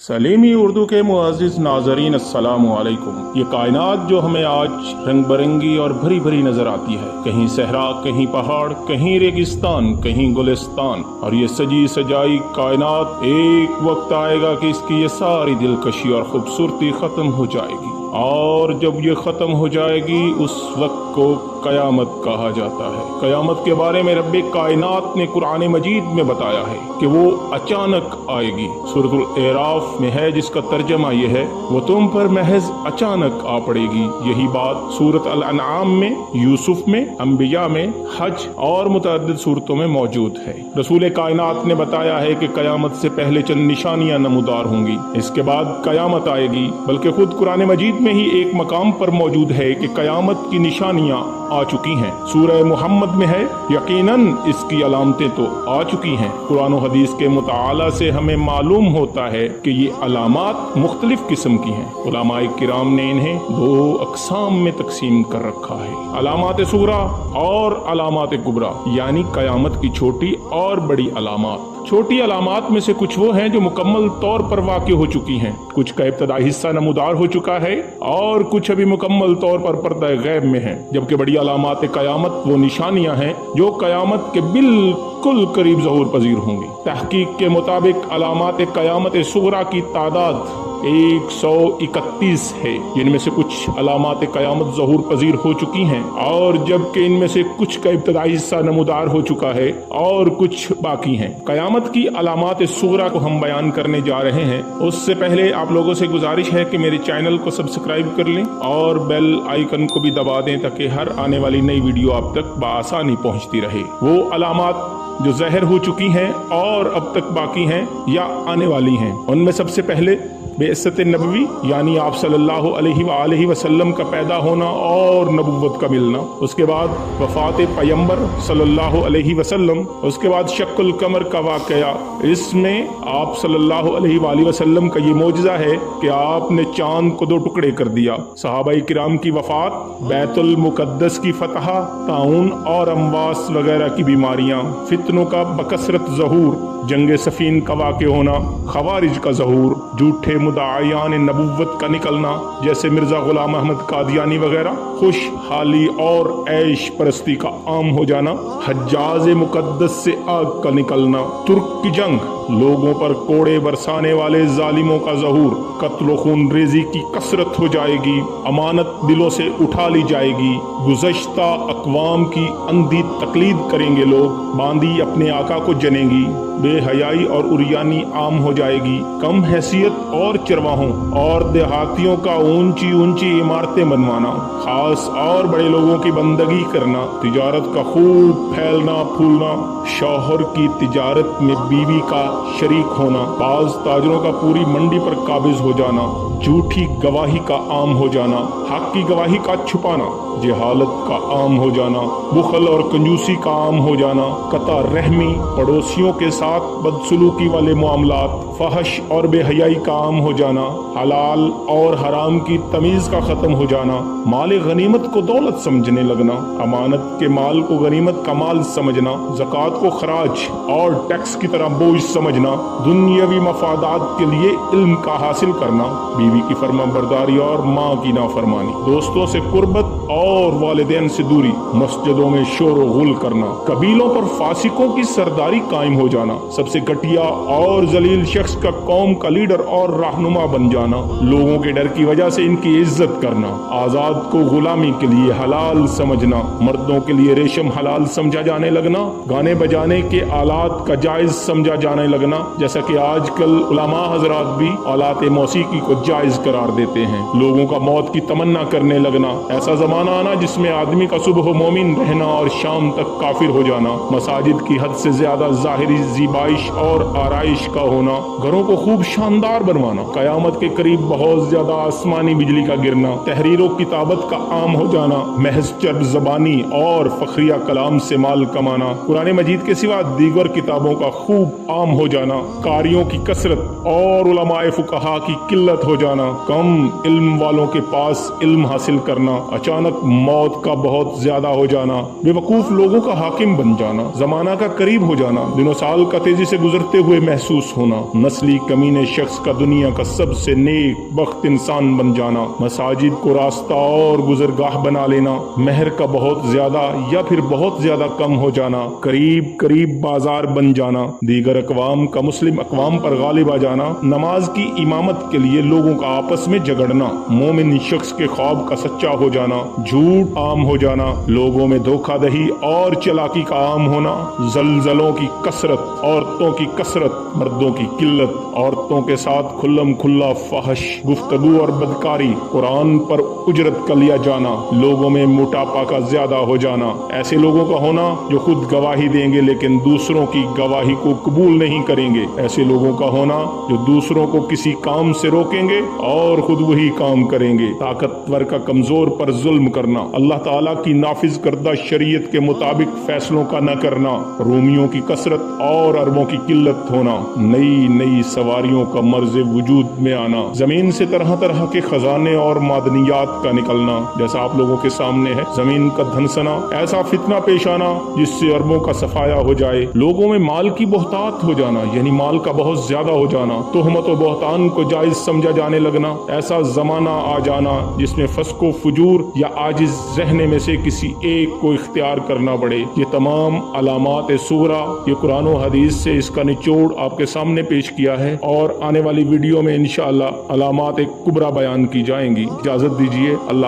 Salimi Urdu के मुअज़्ज़िज़ नाज़रीन अस्सलामु अलैकुम। ये कायनात जो हमें आज रंग बिरंगी और भरी भरी नजर आती है, कहीं सहरा, कहीं पहाड़, कहीं रेगिस्तान, कहीं गुलिस्तान, और ये सजी सजाई कायनात एक वक्त आएगा कि इसकी ये सारी दिलकशी और खूबसूरती खत्म हो जाएगी। और जब ये खत्म हो जाएगी उस वक्त को कयामत कहा जाता है। कयामत के बारे में रब्बे कायनात ने कुरान मजीद में बताया है कि वो अचानक आएगी। सूरतुल एराफ में है जिसका तर्जमा ये है, वो तुम पर महज अचानक आ पड़ेगी। यही बात सूरत अल अनआम में, यूसुफ में, अंबिया में, हज और मुतअद्दिद सूरतों में मौजूद है। रसूल कायनात ने बताया है कि कयामत से पहले चंद निशानियां नमूदार होंगी, इसके बाद कयामत आएगी। बल्कि खुद कुरान मजीद में ही एक मकाम पर मौजूद है कि कयामत की निशानियां आ चुकी हैं। सूरह मुहम्मद में है, यकीनन इसकी अलामतें तो आ चुकी हैं। कुरान और हदीस के मुताला से हमें मालूम होता है कि ये अलामात मुख्तलिफ किस्म की हैं। उलमाए किराम ने इन्हें दो अक़साम में तकसीम कर रखा है, अलामात सुगरा और अलामात कुबरा, यानी कयामत की छोटी और बड़ी अलामात। छोटी अलामात में से कुछ वो हैं जो मुकम्मल तौर पर वाक़ हो चुकी हैं, कुछ का इब्तदाई हिस्सा नमूदार हो चुका है और कुछ अभी मुकम्मल तौर पर पर्दा गैब में है। जबकि बड़ी अलामात क़यामत वो निशानियां हैं जो क़यामत के बिल्कुल करीब ज़हूर पजीर होंगी। तहकीक के मुताबिक अलामात क़यामत सुगरा की तादाद 131 है, जिनमें से कुछ अलामात क़यामत ज़हूर पजीर हो चुकी हैं और जबकि इनमें से कुछ का इब्तदाई हिस्सा नमूदार हो चुका है और कुछ बाकी हैं। क़यामत की अलामात सुगरा को हम बयान करने जा रहे हैं। उससे पहले आप लोगों से गुजारिश है कि मेरे चैनल को सब्सक्राइब कर लें और बेल आइकन को भी दबा दें ताकि हर आने वाली नई वीडियो आप तक बआसानी पहुंचती रहे। वो अलामात जो ज़ाहिर हो चुकी हैं और अब तक बाकी हैं या आने वाली हैं, उनमें सबसे पहले बेइज्जत नबवी, यानी आप सल्लल्लाहु अलैहि वसल्लम का पैदा होना और नबुव्वत का मिलना। उसके बाद वफात पैगंबर सल्लल्लाहु अलैहि वसल्लम। उसके बाद शक्कुल कमर का वाक़या, इसमें आप सल्लल्लाहु अलैहि वसल्लम का ये मौजज़ा है कि आपने चांद को दो टुकड़े कर दिया। सहाबाई किराम की वफात, बैतुल मुक़द्दस की फतह, ताउन और अमवास वगैरह की बीमारियां, फितनों का बकसरत ज़हूर, जंग सफ़ीन का वाक़या होना, खवारिज का ज़हूर, झूठे मुद्दायान नबुव्वत का निकलना जैसे मिर्जा गुलाम अहमद कादियानी वगैरह, खुशहाली और ऐश परस्ती का आम हो जाना, हज्जाज मुकद्दस से आग का निकलना, तुर्क की जंग, लोगों पर कोड़े बरसाने वाले जालिमों का ज़हूर, कत्ल खून रेजी की कसरत हो जाएगी, अमानत दिलों से उठा ली जाएगी, गुज़श्ता अक़वाम की अंधी तकलीद करेंगे लोग, बांदी अपने आका को जनेगी, बेहयाई और उरियानी आम हो जाएगी, कम हैसियत और चरवाहों और देहातियों का ऊंची ऊंची इमारतें बनवाना, खास और बड़े लोगों की बंदगी करना, तिजारत का खूब फैलना फूलना, शौहर की तिजारत में बीवी का शरीक होना, बाज ताजरों का पूरी मंडी पर काबिज हो जाना, झूठी गवाही का आम हो जाना, हक की गवाही का छुपाना, जहालत का आम हो जाना, बुखल और कंजूसी का आम हो जाना, कता रहमी, पड़ोसियों के साथ बदसलूकी वाले मामलात, फहश और बेहयाई का आम हो जाना, हलाल और हराम की तमीज का खत्म हो जाना, माल गनीमत को दौलत समझने लगना, अमानत के माल को गनीमत का माल समझना, ज़कात को खराज और टैक्स की तरह बोझ समझना, दुनियावी मफादात के लिए इल्म का हासिल करना, बीवी की फर्मा बरदारी और माँ की नाफरमानी, दोस्तों से कुर्बत और वालिदैन से दूरी, मस्जिदों में शोर व गुल करना, कबीलों पर फासिकों की सरदारी कायम हो जाना, सबसे घटिया और जलील शख्स का कौम का लीडर और रहनुमा बन जाना, लोगों के डर की वजह से इनकी इज्जत करना, आजाद को गुलामी के लिए हलाल समझना, मर्दों के लिए रेशम हलाल समझा जाने लगना, गाने बजाने के आलात का जायज समझा जाने लगना, जैसा कि आजकल उलमा हजरात भी आलात मौसीकी को जायज करार देते हैं, लोगों का मौत की तमन्ना करने लगना, ऐसा जमाना आना जिसमें आदमी का सुबह मोमिन रहना और शाम तक काफिर हो जाना, मसाजिद की हद से ज्यादा जाहिरी ज़िबाइश और आराइश का होना, घरों को खूब शानदार बनवाना, कयामत के करीब बहुत ज्यादा आसमानी बिजली का गिरना, तहरीरों किताबत का आम हो जाना, महज चर्ब ज़बानी और फखरिया कलाम से माल कमाना, कुरान मजीद के सिवा दीगर किताबों का खूब आम हो ہو جانا، قاریوں کی کثرت اور علماء فقہا کی قلت ہو جانا، کم علم والوں کے پاس علم حاصل کرنا، اچانک موت کا بہت زیادہ ہو جانا، بے وقوف لوگوں کا حاکم بن جانا، زمانہ کا قریب ہو جانا، دنوں سال کا تیزی سے گزرتے ہوئے محسوس ہونا، نسلی کمینے شخص کا دنیا کا سب سے نیک بخت انسان بن جانا، مساجد کو راستہ اور گزرگاہ بنا لینا، مہر کا بہت زیادہ یا پھر بہت زیادہ کم ہو جانا، قریب قریب بازار بن جانا، دیگر اقوام کا مسلم اقوام پر غالب آ جانا، نماز کی امامت کے لیے لوگوں کا آپس میں جھگڑنا، مومن شخص کے خواب کا سچا ہو جانا، جھوٹ عام ہو جانا، لوگوں میں دھوکہ دہی اور چلاکی کا عام ہونا، زلزلوں کی کثرت، عورتوں کی کثرت، مردوں کی قلت، عورتوں کے ساتھ کھلم کھلا فحش گفتگو اور بدکاری، قرآن پر اجرت کا لیا جانا، لوگوں میں موٹاپا کا زیادہ ہو جانا، ایسے لوگوں کا ہونا جو خود گواہی دیں گے لیکن دوسروں کی گواہی کو قبول نہیں کریں گے، ایسے لوگوں کا ہونا جو دوسروں کو کسی کام سے روکیں گے اور خود وہی کام کریں گے، طاقتور کا کمزور پر ظلم کرنا، اللہ تعالیٰ کی نافذ کردہ شریعت کے مطابق فیصلوں کا نہ کرنا، رومیوں کی کثرت اور عربوں کی قلت ہونا، نئی نئی سواریوں کا مرض وجود میں آنا، زمین سے طرح طرح کے خزانے اور معدنیات کا نکلنا، جیسا آپ لوگوں کے سامنے ہے، زمین کا دھنسنا، ایسا فتنہ پیش آنا جس سے عربوں کا صفایا ہو جائے، لوگوں میں مال کی بہتات ہو جانا، یعنی مال کا بہت زیادہ ہو جانا، تہمت و بہتان کو جائز سمجھا جانے لگنا، ایسا زمانہ آ جانا جس میں فسق و فجور یا عاجز رہنے میں سے کسی ایک کو اختیار کرنا پڑے۔ یہ تمام علامات صغرا یہ قرآن و حدیث سے اس کا نچوڑ آپ کے سامنے پیش کیا ہے، اور آنے والی ویڈیو میں انشاءاللہ علامات کبریٰ بیان کی جائیں گی۔ اجازت دیجیے، اللہ